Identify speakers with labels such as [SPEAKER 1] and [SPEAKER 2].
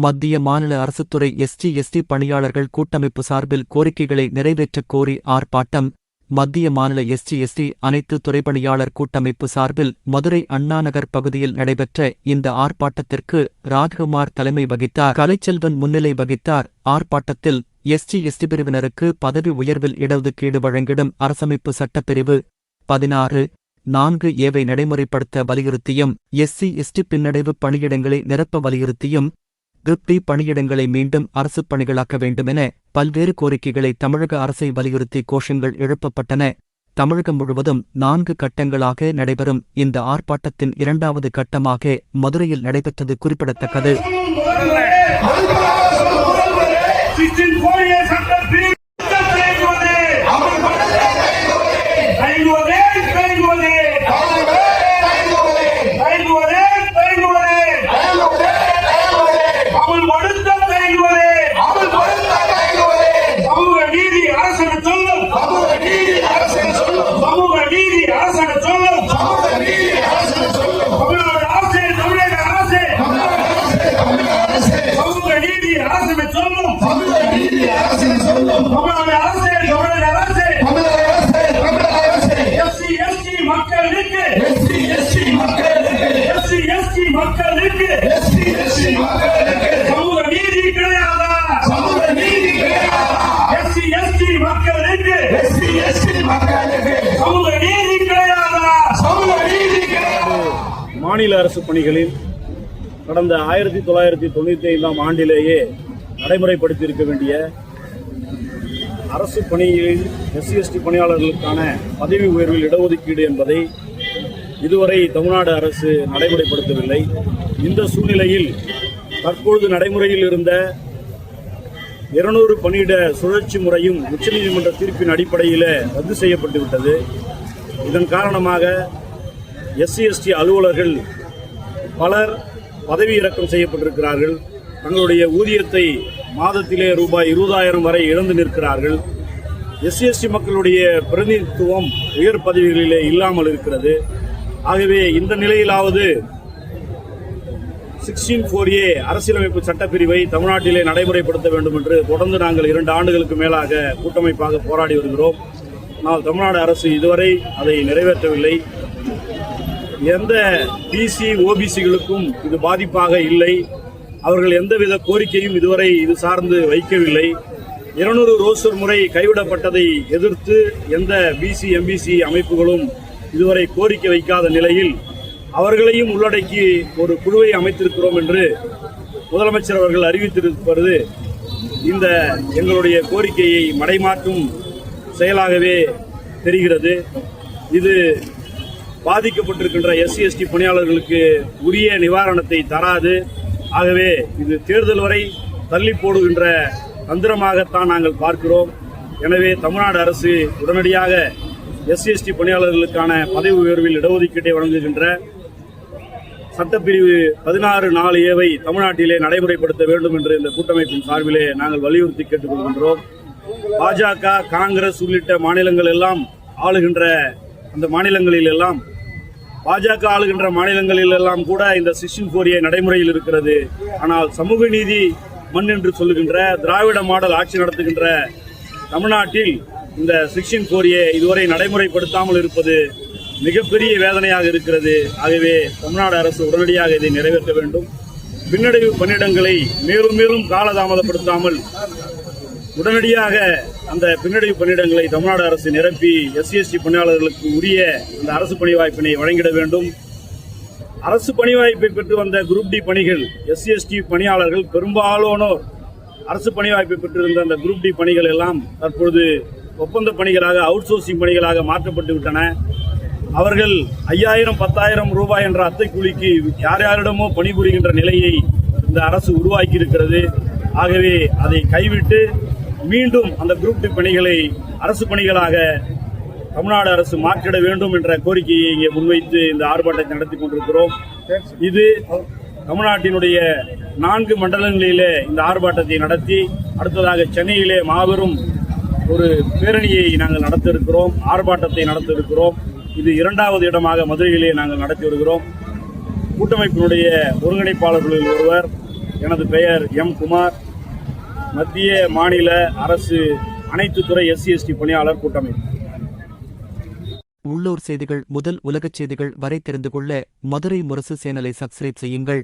[SPEAKER 1] மத்திய மாநில அரசுத்துறை எஸ்டி பணியாளர்கள் கூட்டமைப்பு சார்பில் கோரிக்கைகளை நிறைவேற்றக் கோரி ஆர்ப்பாட்டம். மத்திய மாநில எஸ்டி அனைத்து துறைப்பணியாளர் கூட்டமைப்பு சார்பில் மதுரை அண்ணாநகர் பகுதியில் நடைபெற்ற இந்த ஆர்ப்பாட்டத்திற்கு ராஜ்குமார் தலைமை வகித்தார். கலைச்செல்வன் முன்னிலை வகித்தார். ஆர்ப்பாட்டத்தில் எஸ்டி பிரிவினருக்கு பதவி உயர்வில் இடஒதுக்கீடு வழங்கிடும் அரசமைப்பு சட்டப்பிரிவு 16(4)ஏவை நடைமுறைப்படுத்த வலியுறுத்தியும், எஸ்டி பின்னடைவு பணியிடங்களை நிரப்ப வலியுறுத்தியும், குரூப் பணியிடங்களை மீண்டும் அரசுப் பணிகளாக்க வேண்டுமென பல்வேறு கோரிக்கைகளை தமிழக அரசை வலியுறுத்தி கோஷங்கள் எழுப்பப்பட்டன. தமிழகம் முழுவதும் 4 கட்டங்களாக நடைபெறும் இந்த ஆர்ப்பாட்டத்தின் 2வது கட்டமாக மதுரையில் நடைபெற்றது குறிப்பிடத்தக்கது.
[SPEAKER 2] மாநில அரசு பணிகளில் கடந்த 1995ஆம் ஆண்டிலேயே நடைமுறைப்படுத்தியிருக்க வேண்டிய அரசு பணியில் எஸ்சி பணியாளர்களுக்கான பதவி உயர்வில் இடஒதுக்கீடு என்பதை இதுவரை தமிழ்நாடு அரசு நடைமுறைப்படுத்தவில்லை. இந்த சூழ்நிலையில் தற்பொழுது நடைமுறையில் இருந்த 200 பணியிட சுழற்சி முறையும் உச்சநீதிமன்ற தீர்ப்பின் அடிப்படையில் ரத்து செய்யப்பட்டுவிட்டது. இதன் காரணமாக எஸ்சி அலுவலர்கள் பலர் பதவி இறக்கம் செய்யப்பட்டிருக்கிறார்கள். தங்களுடைய ஊதியத்தை மாதத்திலே ரூபாய் 20,000 வரை இழந்து நிற்கிறார்கள். எஸ்சி மக்களுடைய பிரதிநிதித்துவம் உயர் பதவிகளிலே இல்லாமல் இருக்கிறது. ஆகவே இந்த நிலையிலாவது 16(4)A அரசியலமைப்பு சட்டப்பிரிவை தமிழ்நாட்டிலே நடைமுறைப்படுத்த வேண்டும் என்று தொடர்ந்து நாங்கள் 2 ஆண்டுகளுக்கு மேலாக கூட்டமைப்பாக போராடி வருகிறோம். ஆனால் தமிழ்நாடு அரசு இதுவரை அதை நிறைவேற்றவில்லை. எந்த பிசி ஓபிசிகளுக்கும் இது பாதிப்பாக இல்லை. அவர்கள் எந்தவித கோரிக்கையும் இதுவரை இது சார்ந்து வைக்கவில்லை. 200 ரோஸ்டர் முறை கைவிடப்பட்டதை எதிர்த்து எந்த பிசி எம்பிசி அமைப்புகளும் இதுவரை கோரிக்கை வைக்காத நிலையில் அவர்களையும் உள்ளடக்கி ஒரு குழுவை அமைத்திருக்கிறோம் என்று முதலமைச்சர் அவர்கள் அறிவித்திருப்பது இந்த எங்களுடைய கோரிக்கையை மடைமாற்றும் செயலாகவே தெரிகிறது. இது பாதிக்கப்பட்டிருக்கின்ற எஸ்சி பணியாளர்களுக்கு உரிய நிவாரணத்தை தராது. ஆகவே இது தேர்தல் வரை தள்ளி போடுகின்ற தந்திரமாகத்தான் நாங்கள் பார்க்கிறோம். எனவே தமிழ்நாடு அரசு உடனடியாக எஸ்சி பணியாளர்களுக்கான பதவி உயர்வில் இடஒதுக்கீட்டை வழங்குகின்ற சட்டப்பிரிவு 16(4)ஏவை தமிழ்நாட்டிலே நடைமுறைப்படுத்த வேண்டும் என்று இந்த கூட்டமைப்பின் சார்பிலே நாங்கள் வலியுறுத்தி கேட்டுக் கொள்கின்றோம். பாஜக, காங்கிரஸ் உள்ளிட்ட மாநிலங்கள் எல்லாம் ஆளுகின்ற அந்த மாநிலங்களில் எல்லாம் பாஜக ஆளுகின்ற மாநிலங்களில் எல்லாம் கூட இந்த 16(4)A நடைமுறையில் இருக்கிறது. ஆனால் சமூக நீதி மண் என்று சொல்லுகின்ற திராவிட மாடல் ஆட்சி நடத்துகின்ற தமிழ்நாட்டில் இந்த 16(4)A இதுவரை நடைமுறைப்படுத்தாமல் இருப்பது மிகப்பெரிய வேதனையாக இருக்கிறது. ஆகவே தமிழ்நாடு அரசு உடனடியாக இதை நிறைவேற்ற வேண்டும். பின்னடைவு பணியிடங்களை மேலும் மேலும் காலதாமதப்படுத்தாமல் உடனடியாக அந்த பின்னடைவு பணியிடங்களை தமிழ்நாடு அரசு நிரப்பி எஸ்சி பணியாளர்களுக்கு உரிய அந்த அரசு பணி வாய்ப்பினை வழங்கிட வேண்டும். அரசு பணி வாய்ப்பை பெற்று வந்த குரூப் டி பணிகள் எஸ்சி பணியாளர்கள் பெரும்பாலானோர் அரசு பணி வாய்ப்பை பெற்றிருந்த அந்த குரூப் டி பணிகள் எல்லாம் தற்பொழுது ஒப்பந்த பணிகளாக அவுட் சோர்சிங் பணிகளாக மாற்றப்பட்டு விட்டன. அவர்கள் 5,000 10,000 ரூபாய் என்ற அத்தை கூலிக்கு யார் யாரிடமோ பணிபுரிகின்ற நிலையை இந்த அரசு உருவாக்கி இருக்கிறது. ஆகவே அதை கைவிட்டு மீண்டும் அந்த குரூப் டி பணிகளை அரசு பணிகளாக தமிழ்நாடு அரசு மாற்றிட வேண்டும் என்ற கோரிக்கையை இங்கே முன்வைத்து இந்த ஆர்ப்பாட்டத்தை நடத்தி கொண்டிருக்கிறோம். இது தமிழ்நாட்டினுடைய 4 மண்டலங்களிலே இந்த ஆர்ப்பாட்டத்தை நடத்தி அடுத்ததாக சென்னையிலே மாபெரும் ஒரு பேரணியை நாங்கள் நடத்த இருக்கிறோம், ஆர்ப்பாட்டத்தை நடத்த இருக்கிறோம். இது 2வது இடமாக மதுரையிலே நாங்கள் நடத்தி வருகிறோம். கூட்டமைப்பினுடைய ஒருங்கிணைப்பாளர்களில் ஒருவர் எனது பெயர் எம். குமார். மத்திய மாநில அரசு அனைத்து துறை SC/ST பணியாளர் கூட்டமைப்பு.
[SPEAKER 1] உள்ளூர் செய்திகள் முதல் உலகச் செய்திகள் வரை தெரிந்து கொள்ள மதுரை முரசு சேனலை சப்ஸ்கிரைப் செய்யுங்கள்.